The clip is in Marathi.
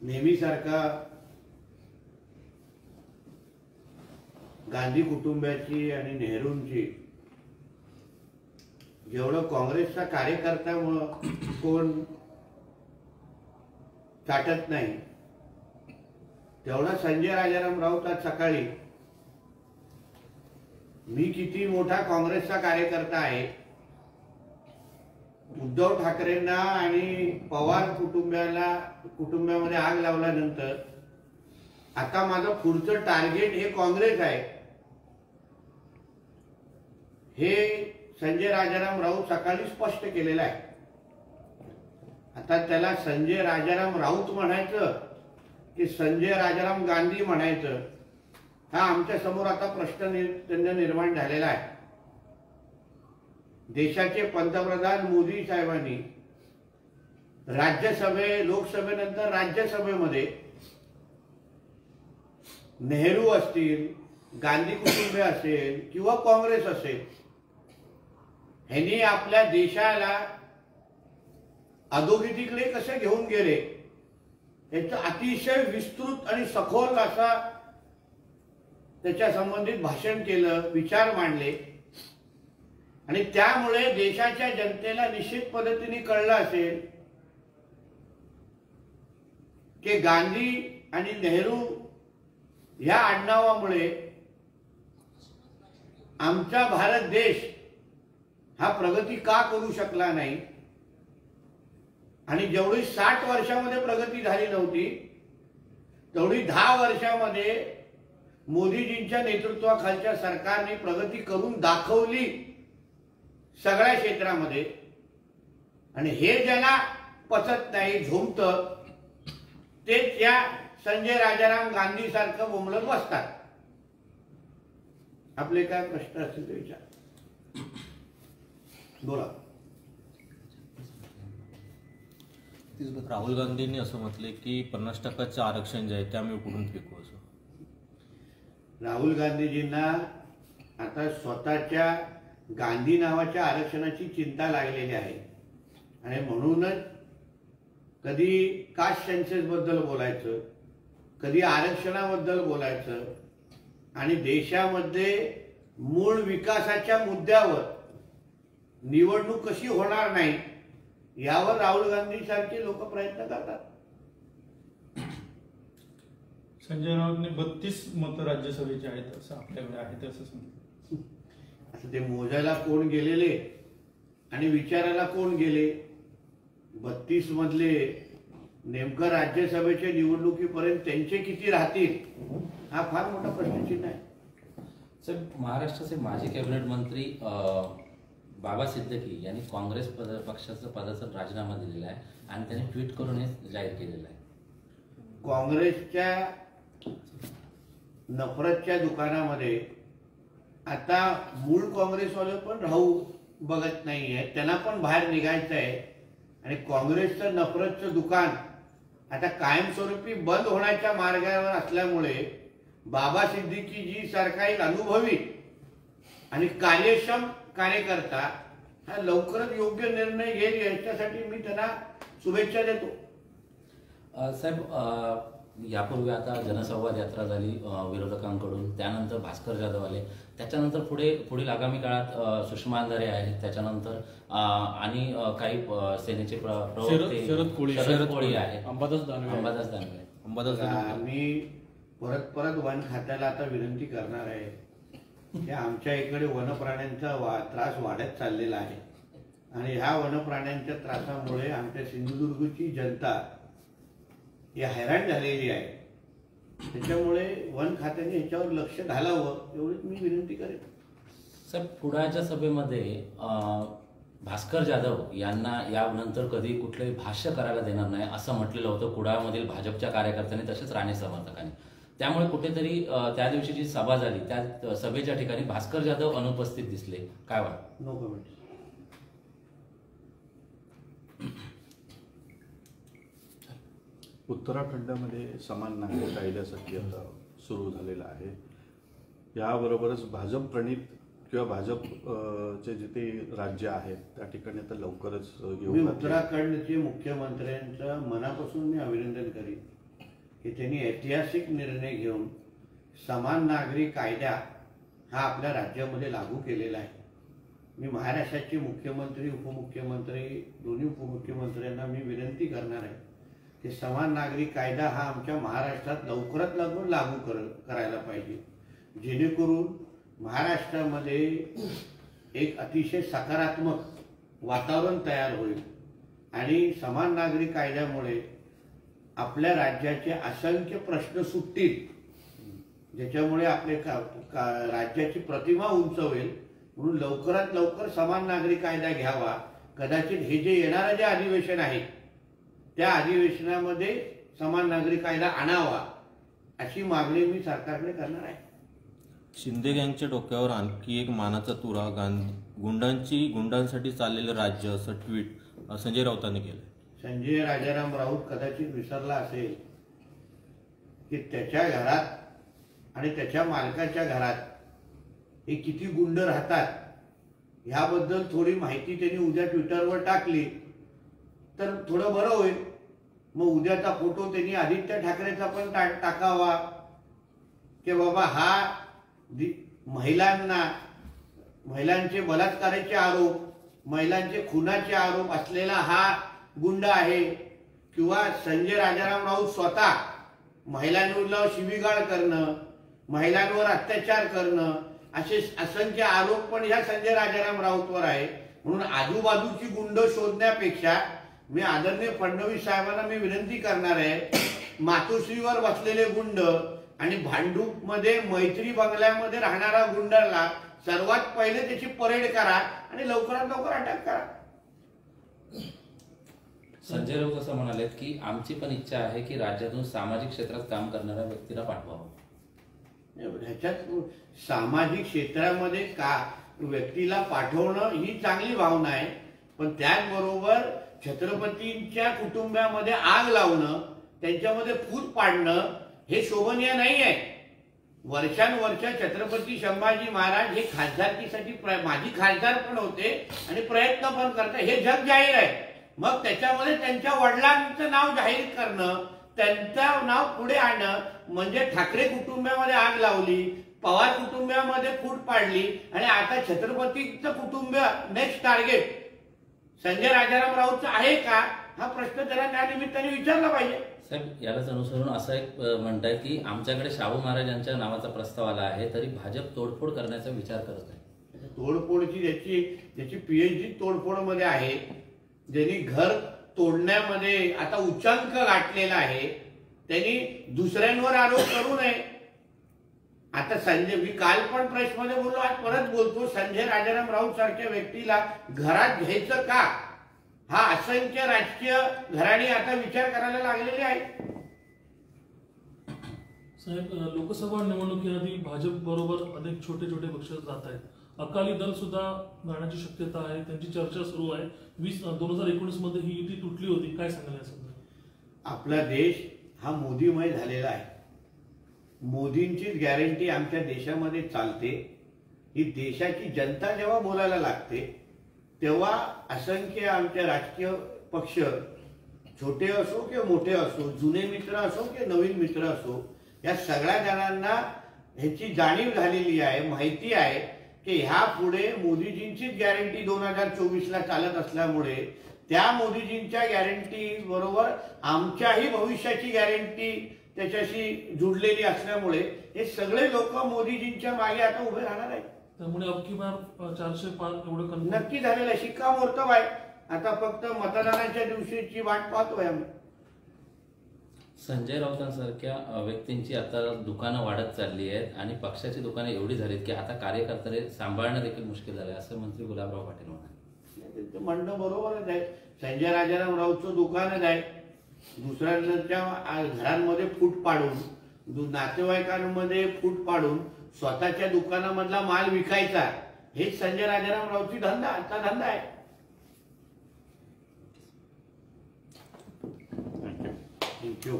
नेहमीसारखा गांधी कुटुंबाची आणि नेहरूंची जेवढं काँग्रेसचा कार्यकर्ता कोण चाटत नाही तेवढा संजय राजाराम राऊत आज सकाळी मी किती मोठा काँग्रेसचा कार्यकर्ता आहे, उद्धव ठाकरेंना आणि पवार कुटुंबामध्ये आग लावल्यानंतर आता माझं पुढचं टार्गेट हे काँग्रेस आहे हे संजय राजाराम राऊत सकाळी स्पष्ट केलेलं आहे। आता त्याला संजय राजाराम राऊत म्हणायचं की संजय राजाराम गांधी म्हणायचं हा आमच्या समोर आता प्रश्न निर्माण झालेला आहे। देशाचे पंतप्रधान मोदी साहेबांनी लोकसभेनंतर राज्यसभेमध्ये नेहरू असतील, गांधी कुटुंब असेल किंवा काँग्रेस असेल ह्यांनी आपल्या देशाला अधोगतीकडे कसे घेऊन गेले याचं अतिशय विस्तृत आणि सखोल असा त्याच्या संबंधित भाषण केलं, विचार मांडले आणि त्यामुळे देशाच्या जनतेला निश्चित पद्धतीने कळलं असेल की गांधी आणि नेहरू या आडनावामुळे आमचा भारत देश हा प्रगती का करू शकला नाही आणि जेवढी 60 वर्षामध्ये प्रगती झाली नव्हती तेवढी 10 वर्षामध्ये मोदीजींच्या नेतृत्वाखालच्या सरकारने प्रगती करून दाखवली सगळ्या क्षेत्रामध्ये। आणि हे ज्याला पचत नाही, झोंबतं, ते त्या संजय राजाराम गांधी सारखं बोंबलत बसतात। आपले काय प्रश्न असतील ते विचार, बोला। राहुल गांधींनी असं म्हटले की 50% आरक्षण जे आहे ते आम्ही उकडून फेकू असं। राहुल गांधीजींना आता स्वतःच्या गांधी नावाच्या आरक्षणाची चिंता लागलेली आहे आणि म्हणूनच कधी कास्ट सेन्सस बद्दल बोलायचं, कधी आरक्षणाबद्दल बोलायचं आणि देशामध्ये मूळ विकासाच्या मुद्द्यावर निवडणूक कशी होणार नाही यावर राहुल गांधी सारखे लोक प्रयत्न करतात। संजय राऊतने 32 मतं राज्यसभेची आहेत असं आपल्याकडे आहे असं सांगितलं। असं ते मोजायला कोण गेलेले आणि विचारायला कोण गेले, 32 मधले नेमकं राज्यसभेच्या निवडणुकीपर्यंत त्यांचे किती राहतील हा फार मोठा प्रश्नचिन्ह आहे। सर, महाराष्ट्राचे माजी कॅबिनेट मंत्री बाबा सिद्दकी यांनी काँग्रेस पदाचा राजीनामा दिलेला आहे आणि त्यांनी ट्विट करून हे जाहीर केलेलं आहे। काँग्रेसच्या नफरतच्या दुकानामध्ये आता मूळ काँग्रेसवाले पण राहू बघत नाहीये, त्यांना पण बाहेर निघायचं आहे आणि काँग्रेसचं नफरतचं दुकान आता कायमस्वरूपी बंद होण्याच्या मार्गावर असल्यामुळे बाबा सिद्दीकी जी सारखा एक अनुभवी आणि कार्यक्षम कार्यकर्ता हा लवकरच योग्य निर्णय घेईल याच्यासाठी मी त्यांना शुभेच्छा देतो। साहेब, यापूर्वी आता जनसंवाद यात्रा झाली विरोधकांकडून, त्यानंतर भास्कर जाधव आले, त्याच्यानंतर पुढील आगामी काळात सुषमा अंधारे आहेत, त्याच्यानंतर आणि काही सेनेचे प्रवक्ते शरद कोळी आहेत, अंबादास दानवे। मी परत वन खात्याला आता विनंती करणार आहे की आमच्या इकडे वनप्राण्यांचा त्रास वाढत चाललेला आहे आणि ह्या वनप्राण्यांच्या त्रासामुळे आमच्या सिंधुदुर्गची जनता ही हैराण झालेली आहे। त्याच्यामुळे वन खात्याने याच्यावर लक्ष घालावं एवढीच मी विनंती करेन। सर, पुण्याच्या सभेमध्ये भास्कर जाधव यांना यानंतर कधी कुठलंही भाष्य करायला देणार नाही असं म्हटलेलं होतं कुडाळमधील भाजपच्या कार्यकर्त्यांनी तसेच राणे समर्थकांनी। त्यामुळे कुठेतरी त्या दिवशी जी सभा झाली त्या सभेच्या ठिकाणी भास्कर जाधव अनुपस्थित दिसले, काय वाटतं? No comment. उत्तराखंडामध्ये समान नागरिक कायद्यासाठी आता सुरू झालेला आहे। याबरोबरच भाजप प्रणित किंवा भाजपचे जिथे राज्य आहेत त्या ठिकाणी आता लवकरच मी उत्तराखंडचे मुख्यमंत्र्यांचं मनापासून मी अभिनंदन करीन की त्यांनी ऐतिहासिक निर्णय घेऊन समान नागरी कायदा हा आपल्या राज्यामध्ये लागू केलेला आहे. मी महाराष्ट्राचे मुख्यमंत्री, उपमुख्यमंत्री, दोन्ही उपमुख्यमंत्र्यांना मी विनंती करणार आहे की समान नागरी कायदा हा आमच्या महाराष्ट्रात लवकरात लवकर लागू करायला पाहिजे, जेणेकरून महाराष्ट्रामध्ये एक अतिशय सकारात्मक वातावरण तयार होईल आणि समान नागरी कायद्यामुळे आपल्या राज्याचे असंख्य प्रश्न सुटतील, ज्याच्यामुळे आपले राज्याची प्रतिमा उंच होईल. म्हणून लवकरात लवकर समान नागरी कायदा घ्यावा. कदाचित हे जे येणारं जे अधिवेशन आहे त्या अधिवेशनामध्ये समान नागरी कायदा आणावा अशी मागणी मी सरकारकडे करणार आहे. शिंदे गँगच्या डोक्यावर आणखी एक मानाचा तुरा, गुंडांसाठी चाललेलं राज्य, असं ट्विट संजय राऊतांनी केलं. संजय राजाराम राऊत कदाचित विसरला असेल की त्याच्या घरात आणि त्याच्या मालकाच्या घरात हे किती गुंड राहतात ह्याबद्दल थोडी माहिती त्यांनी उद्या ट्विटरवर टाकली तर थोडं बरं होईल. मग उद्याचा फोटो त्यांनी आदित्य ठाकरेचा पण टाकावा की बाबा हा महिलांचे बलात्काराचे आरोप, महिलांचे खुनाचे आरोप असलेला हा गुंड आहे, किंवा संजय राजाराम राऊत स्वतः महिलांवर शिवीगाळ करणं, महिलांवर अत्याचार करणं असे असंख्य आरोप पण ह्या संजय राजाराम राऊतवर आहे. म्हणून आजूबाजूची गुंड शोधण्यापेक्षा मी आदरणीय फडणवीस साहेबांना मी विनंती करणार आहे, मातोश्रीवर बसलेले गुंड आणि भांडूपमध्ये मैत्री बंगल्यामध्ये राहणारा गुंडाला सर्वात पहिले त्याची परेड करा आणि लवकरात लवकर अटक करा. संजय राऊत असं म्हणालेत की आमची पण इच्छा आहे की राज्यातून सामाजिक क्षेत्रात काम करणाऱ्या व्यक्तीला पाठवावं. ह्याच्यात सामाजिक क्षेत्रामध्ये व्यक्तीला पाठवणं ही चांगली भावना आहे, पण त्याचबरोबर छत्रपतींच्या कुटुंबामध्ये आग लावणं, त्यांच्यामध्ये फूट पाडणं हे शोभनीय नाही आहे. वर्षानुवर्ष छत्रपती संभाजी महाराज हे खासदारकीसाठी माजी खासदार पण होते आणि प्रयत्न पण करतात, हे जग जाहीर आहे. मग त्याच्यामध्ये त्यांच्या वडिलांचं नाव जाहीर करणं, त्यांचं नाव पुढे आणणं म्हणजे ठाकरे कुटुंबामध्ये आग लावली, पवार कुटुंबामध्ये फूट पाडली आणि आता छत्रपतीचं कुटुंब नेक्स्ट टार्गेट संजय राजाराम राऊतचं आहे का, हा प्रश्न त्याला त्या निमित्ताने विचारला पाहिजे. साहेब, यालाच अनुसरून असं एक म्हणताय की आमच्याकडे शाहू महाराजांच्या नावाचा प्रस्ताव आला आहे तरी भाजप तोडफोड करण्याचा विचार करत आहे. तोडफोडची ज्याची पीएचडी तोडफोडमध्ये आहे, ज्यांनी घर तोडण्यामध्ये आता उच्चांक गाठलेला आहे, त्यांनी दुसऱ्यांवर आरोप करू नये. आता संजय, मी काल पण प्रेसमध्ये बोललो, आज परत बोलतो, संजय राजाराम राऊत सारख्या व्यक्तीला घरात घ्यायचं का, हा असंख्य राजकीय घराणी आता विचार करायला लागलेले आहेत. साहेब, लोकसभा निवडणुकीआधी भाजप बरोबर अनेक छोटे छोटे पक्ष जात आहेत. अकाली दल सुद्धा जाण्याची शक्यता आहे, त्यांची चर्चा सुरू आहे. 2019 मध्ये ही युती तुटली होती, काय सांगाल यासंदर्भात? आपला देश हा मोदीमय झालेला आहे. मोदींचीच गॅरंटी आमच्या देशामध्ये चालते. ही देशाची जनता जेव्हा बोलायला लागते तेव्हा असंख्य आमचे राजकीय पक्ष, छोटे असो किंवा मोठे असो, जुने मित्र असो किंवा नवीन मित्र असो, या सगळ्या जणांना ह्याची जाणीव झालेली आहे, माहिती आहे की ह्या पुढे मोदीजींचीच गॅरंटी 2024ला चालत असल्यामुळे त्या मोदीजींच्या गॅरंटी बरोबर आमच्याही भविष्याची गॅरंटी त्याच्याशी जुडलेली असल्यामुळे हे सगळे लोक मोदीजींच्या मागे आता उभे राहणार आहेत. त्यामुळे अबकी बार 400 पार एवढं नक्की झालेलं आहे, शिक्कामोर्तब आहे. आता फक्त मतदानाच्या दिवशीची वाट पाहतोय आम्ही. संजय राऊतांसारख्या व्यक्तींची आता दुकानं वाढत चालली आहेत आणि पक्षाची दुकानं एवढी झालीत की आता कार्यकर्ते सांभाळणं देखील मुश्किल झालंय, असं मंत्री गुलाबराव पाटील म्हणाले. म्हणणं बरोबरच आहे. संजय राजाराम राऊतचं दुकानच आहे. दुसऱ्यांच्या घरांमध्ये फूट पाडून, नातेवाईकांमध्ये फूट पाडून स्वतःच्या दुकानामधला माल विकायचा, हेच संजय राजाराम राऊतची धंदा आहे. थँक्यू.